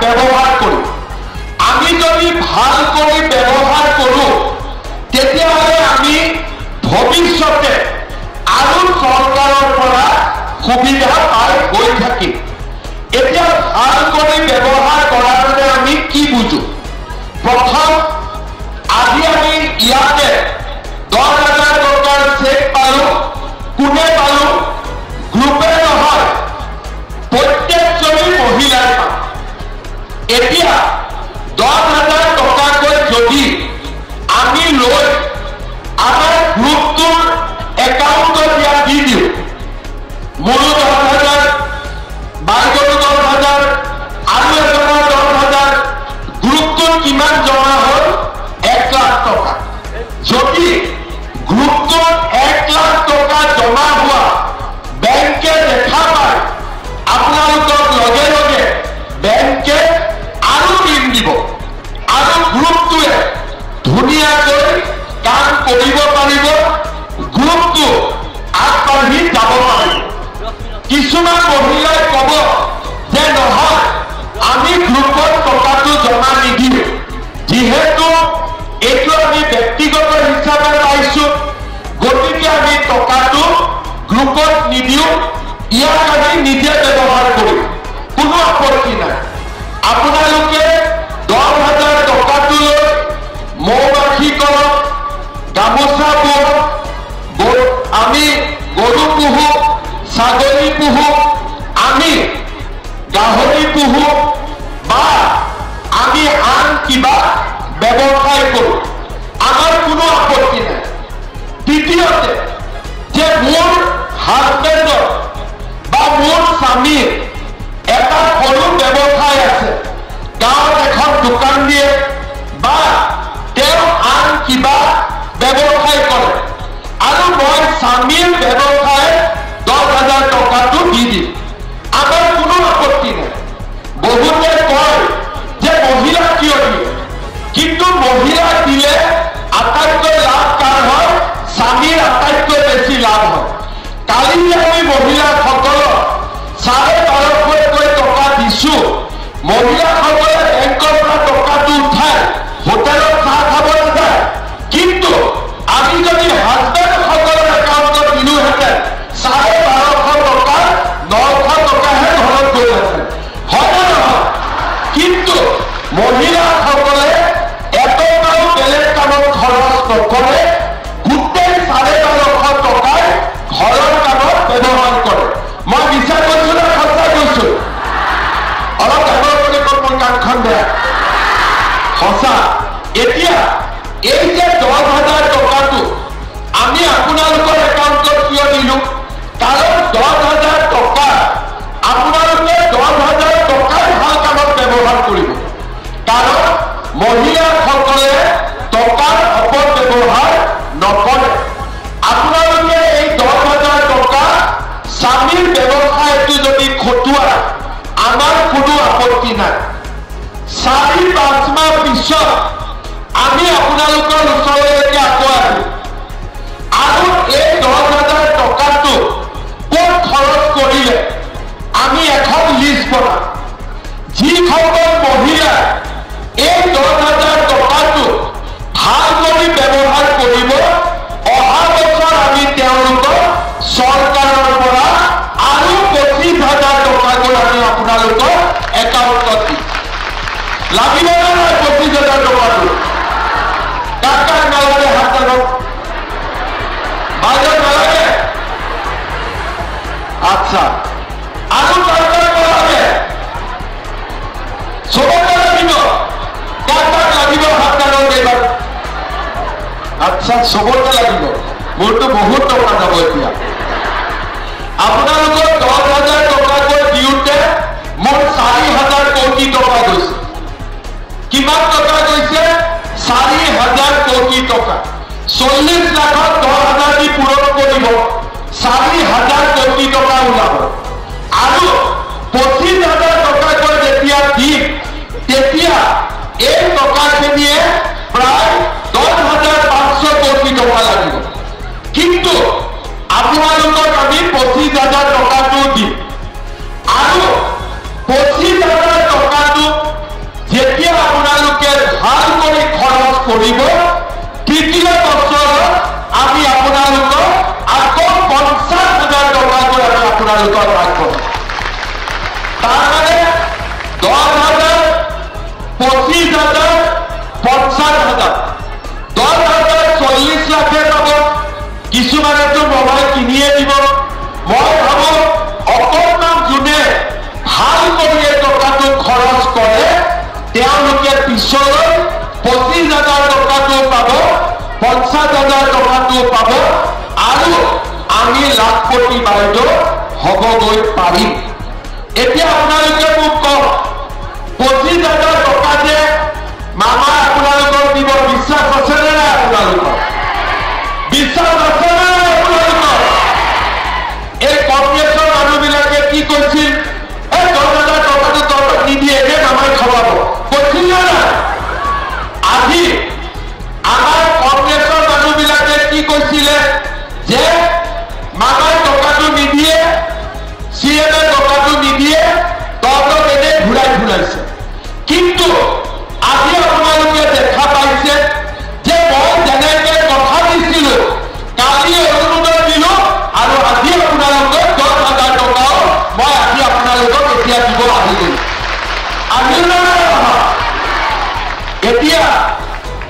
ব্যৱহাৰ কৰোঁ আমি যদি ভাল কৰি ব্যৱহাৰ কৰোঁ তেতিয়াহ'লে আমি ভৱিষ্যতে আৰু চৰকাৰৰ পৰা সুবিধা পাই গৈ থাকিম এতিয়া ভাল কৰি ব্যৱহাৰ কৰাৰ বাবে আমি কি বুজো প্ৰথম আজি আমি ইয়াতে 10,000 টকাৰ চেক পালোঁ কোনে পালোঁ গ্ৰুপে নহয় প্ৰত্যেকজনী মহিলাই পাম এতিয়া 10,000 টকাকৈ যদি আমি লৈ আমাৰ গ্ৰুপটোৰ একাউণ্টত ইয়াত দি দিওঁ মোৰো 10,000 বাইকৰো 10,000 আৰু এজনৰ 10,000 গ্ৰুপটোত কিমান জমা হ'ল 1 লাখ টকা যদি গ্ৰুপটোত 1 লাখ টকা জমা হোৱা বেংকে দেখা পায় আপোনালোকক লগে লগে বেংকে আৰু ঋণ দিব আৰু গ্ৰুপটোৱে ধুনীয়াকৈ কাম কৰিব পাৰিব গ্ৰুপটো আগবাঢ়ি যাব পাৰিব কিছুমান মহিলাই ক'ব যে নহয় আমি গ্ৰুপত টকাটো জমা নিদিওঁ যিহেতু এইটো আমি ব্যক্তিগত হিচাপে পাইছোঁ গতিকে আমি টকাটো গ্ৰুপত নিদিওঁ ইয়াক আমি নিজে ব্যৱহাৰ কৰিম কোনো আপত্তি নাই আপোনালোকে 10,000 টকাটো লৈ মৌমাখি কৰক গামোচা বওক আমি গৰু পুহো ছাগলী পুহো আমি গাহৰি পুহো বা আমি আন কিবা ব্যৱসায় কৰোঁ আমাৰ কোনো আপত্তি নাই দ্বিতীয়তে যে মোৰ হাজবেণ্ডৰ বা মোৰ স্বামীৰ এটা সৰু ব্যৱসায় আছে গাঁৱত এখন দোকান দিয়ে বা তেওঁ আন কিবা ব্যৱসায় কৰে আৰু মই স্বামীৰ ব্যৱসায় 10,000 টকাটো দি দিম আমাৰ কোনো আপত্তি নাই বহুতে কয় যে মহিলা কিয় দিয়ে কিন্তু মহিলা দিলে আটাইতকৈ লাভ কাৰ হয় স্বামীৰ আটাইতকৈ বেছি লাভ হয় কালি আমি মহিলাসকলক 12,500কৈ টকা দিছোঁ মহিলাসকলে বেংকৰ পৰা টকাটো উঠাই হোটেলত চাহ খাব নাযায় কিন্তু আমি যদি হাজবেণ্ডসকলৰ একাউণ্টত দিলোহেঁতেন 12,500 টকা 900 টকাহে ঘৰত গ'লহেঁতেন হয় নে নহয় কিন্তু মহিলাসকলে এটকাও বেলেগ কামত খৰচ নকৰে গোটেই 12,500 টকাই ঘৰৰ কামত ব্যৱহাৰ কৰে মই বিচাৰ কৈছোঁ নে সঁচা কৈছোঁ অলপ ডাঙৰ কৰি মোৰ কাণখন বেয়া সঁচা এতিয়া এই যে 10,000 টকাটো আমি আপোনালোকৰ একাউণ্টত কিয় দিলোঁ কাৰণ 10,000 টকা আপোনালোকে 10,000 টকাই ভাল কামত ব্যৱহাৰ কৰিব কাৰণ মহিলাসকলে টকাৰ অপব্যৱহাৰ নকৰে আপোনালোকে এই 10,000 টকা স্বামীৰ ব্যৱসায়টো যদি খটুৱাই আমাৰ কোনো আপত্তি নাই 4-5 মাহ পিছত আমি আপোনালোকৰ ওচৰলৈকে আকৌ আহিম আৰু এই 10,000 টকাটো ক'ত খৰচ কৰিলে আমি এখন লিষ্ট বনাম যিসকল মহিলাই এই 10,000 টকাটো ভাল কৰি ব্যৱহাৰ কৰিব অহা বছৰ আমি তেওঁলোকক চৰকাৰৰ পৰা আৰু 25,000 টকাকৈ আমি আপোনালোকৰ একাউণ্টত দিম লাগিব নে নাই 25,000 টকাটো কাক কাক নালাগে হাত টানক বাইদেউ নালাগে আচ্ছা আৰু কাক কাক নালাগে চবকে লাগিব কাক কাক লাগিব হাত টানক এইবাৰ আচ্ছা চবকে লাগিব মোৰতো বহুত টকা যাব এতিয়া আপোনালোকৰ 10,000 টকাকৈ দিওঁতে মোৰ 4,000 কোটি টকা গৈছে কিমান টকা গৈছে 4,000 কোটি টকা 40 লাখত 10,000 দি পূৰণ কৰিব 4,000 কোটি টকা ওলাব আৰু 25,000 টকাকৈ যেতিয়া দিম তেতিয়া এই টকাখিনিয়ে প্ৰায় 10,500 কোটি টকা লাগিব কিন্তু আপোনালোকক আমি 25,000 টকাটো দিম আৰু 25,000 টকাটো কৰিব তৃতীয় বছৰত আমি আপোনালোকক আকৌ 50,000 টকাকৈ আমি আপোনালোকক ৰাখোঁ তাৰমানে 10,000 25,000 50,000 10,000 40 লাখে পাব কিছুমানেতো মোবাইল কিনিয়ে দিব মই ভাবো অকণমান যোনে ভাল কৰি এই টকাটো খৰচ কৰে তেওঁলোকে পিছলৈ 25,000 টকাটো পাব 50,000 টকাটো পাব আৰু আমি লাখপতি বাইদেউ হ'বগৈ পাৰিম এতিয়া আপোনালোকে মোক কওক 25,000 টকা যে মামা আপোনালোকক দিব বিশ্বাস আছে নে নাই আপোনালোকৰ বিশ্বাস আছে নে নাই আপোনালোকৰ এই কংগ্ৰেছৰ মানুহবিলাকে কি কৈছিল এই 10,000 টকাটো তলত নিদিয়ে এনে মামাই খোৱাব কৈছিল নে নাই আজি আমাৰ কংগ্ৰেছৰ মানুহবিলাকে কি কৈছিলে যে মামাই টকাটো নিদিয়ে চিএমে টকাটো নিদিয়ে তহঁতক এনে ঘূৰাইছে কিন্তু আজি আপোনালোকে দেখা পাইছে যে মই যেনেকে কথা দিছিলোঁ কালি অৰুণোদয় দিলোঁ আৰু আজি আপোনালোকক 10,000 টকাও মই আজি আপোনালোকক এতিয়া দিব আহিলোঁ এতিয়া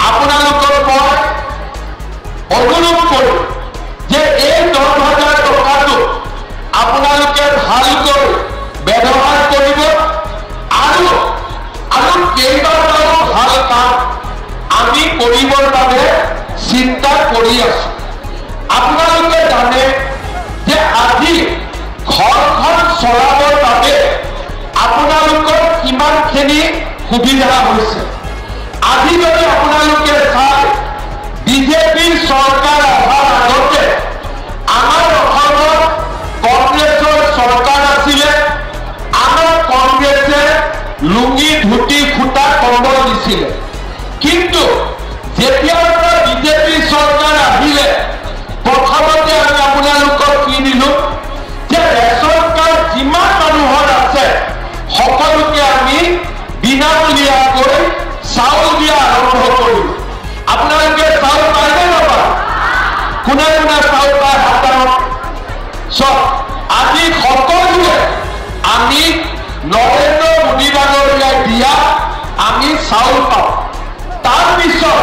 আপোনালোকৰ মই অনুৰোধ কৰোঁ যে এই 10,000 টকাটো আপোনালোকে ভালকৈ ব্যৱহাৰ কৰিব আৰু কেইবাটাও ভাল কাম আমি কৰিবৰ বাবে চিন্তা কৰি আছো আপোনালোকে জানে যে আজি ঘৰখন চলাবৰ বাবে আপোনালোকৰ কিমানখিনি সুবিধা হৈছে আজি যদি আপোনালোকে চায় বিজেপিৰ চৰকাৰ অহাৰ আগতে আমাৰ অসমত কংগ্ৰেছৰ চৰকাৰ আছিলে আমাৰ কংগ্ৰেছে লুঙি ধুতি খুটা কম্বল দিছিলে কিন্তু যেতিয়াৰ পৰা বিজেপি চৰকাৰ আহিলে প্ৰথমতে আমি আপোনালোকক কি দিলোঁ যে ৰেচন কাৰ্ড যিমান মানুহৰ আছে সকলোকে আমি বিনামূলীয়াকৈ চাউল দিয়া আৰম্ভ কৰিলোঁ আপোনালোকে চাউল পায়নে নাপায় কোনে কোনে চাউল পায় হাতত চব আজি সকলোৱে আমি নৰেন্দ্ৰ মোদী ডাঙৰীয়াই দিয়া আমি চাউল পাওঁ তাৰপিছত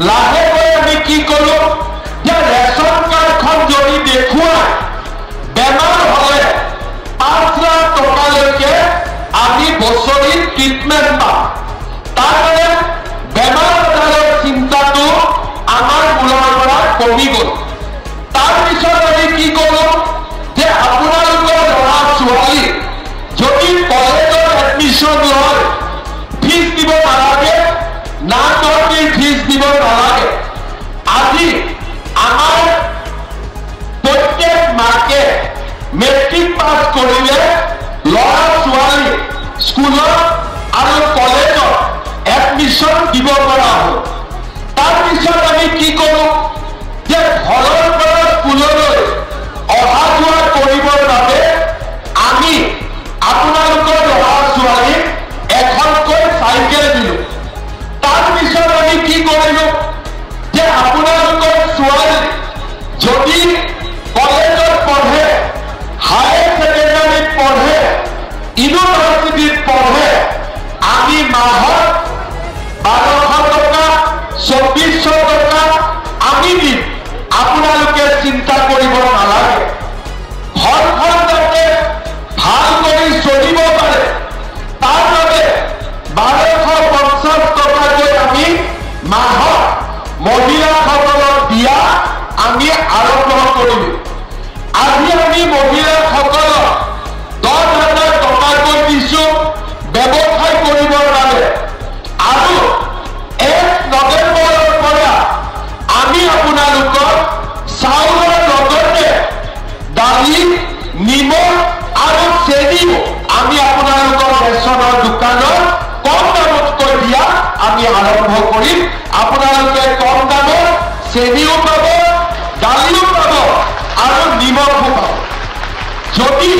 লাহেকৈ আমি কি কৰোঁ যে ৰেচন কাৰ্ডখন যদি দেখুৱাই বেমাৰ হ'লে 5 লাখ টকালৈকে আমি বছৰি ট্ৰিটমেণ্ট পাওঁ তাৰমানে বেমাৰ আজাৰৰ চিন্তাটো আমাৰ মূলৰ পৰা কমি গ'ল তাৰপিছত আমি কি কৰোঁ যে আপোনালোকৰ ল'ৰা ছোৱালী যদি কলেজত এডমিশ্যন লয় ফিজ দিব নালাগে না ভৰ্তিৰ ফিজ দিব নালাগে আজি আমাৰ প্ৰত্যেক মাকে মেট্ৰিক পাছ কৰিলে ল'ৰা ছোৱালী স্কুলত আৰু কলেজত এডমিশ্যন দিব পৰা হ'ল তাৰপিছত আমি কি কৰোঁ যে ঘৰৰ পৰা স্কুললৈ অহা যোৱা কৰিবৰ বাবে আমি আপোনালোকৰ ল'ৰা ছোৱালীক এখনকৈ চাইকেল দিলোঁ তাৰপিছত আমি কি কৰিলোঁ যে আপোনালোকৰ ছোৱালী যদি কলেজত পঢ়ে হায়াৰ ছেকেণ্ডাৰীত পঢ়ে ইউনিভাৰ্চিটিত পঢ়ে আমি মাহত 1,200 টকা 2,400 টকা আমি দিম আপোনালোকে চিন্তা কৰিব নালাগে ঘৰখন যাতে ভাল কৰি চলিব পাৰে তাৰ বাবে 1,250 টকাকৈ আমি মাহত মহিলাসকলক দিয়া আমি আৰম্ভ কৰিলোঁ আজি আমি মহিলাসকলক 10,000 টকাকৈ দিছোঁ ব্যৱসায় কৰিবৰ বাবে আৰু 1 নৱেম্বৰৰ পৰা আমি আপোনালোকক চাউলৰ লগতে দালি নিমখ আৰু চেনিও আমি আপোনালোকৰ ৰেচনৰ দোকানত কম দামতকৈ দিয়া আমি আৰম্ভ কৰিম আপোনালোকে কম দামত চেনিও পাব দালিও পাব আৰু নিমখো পাব যদি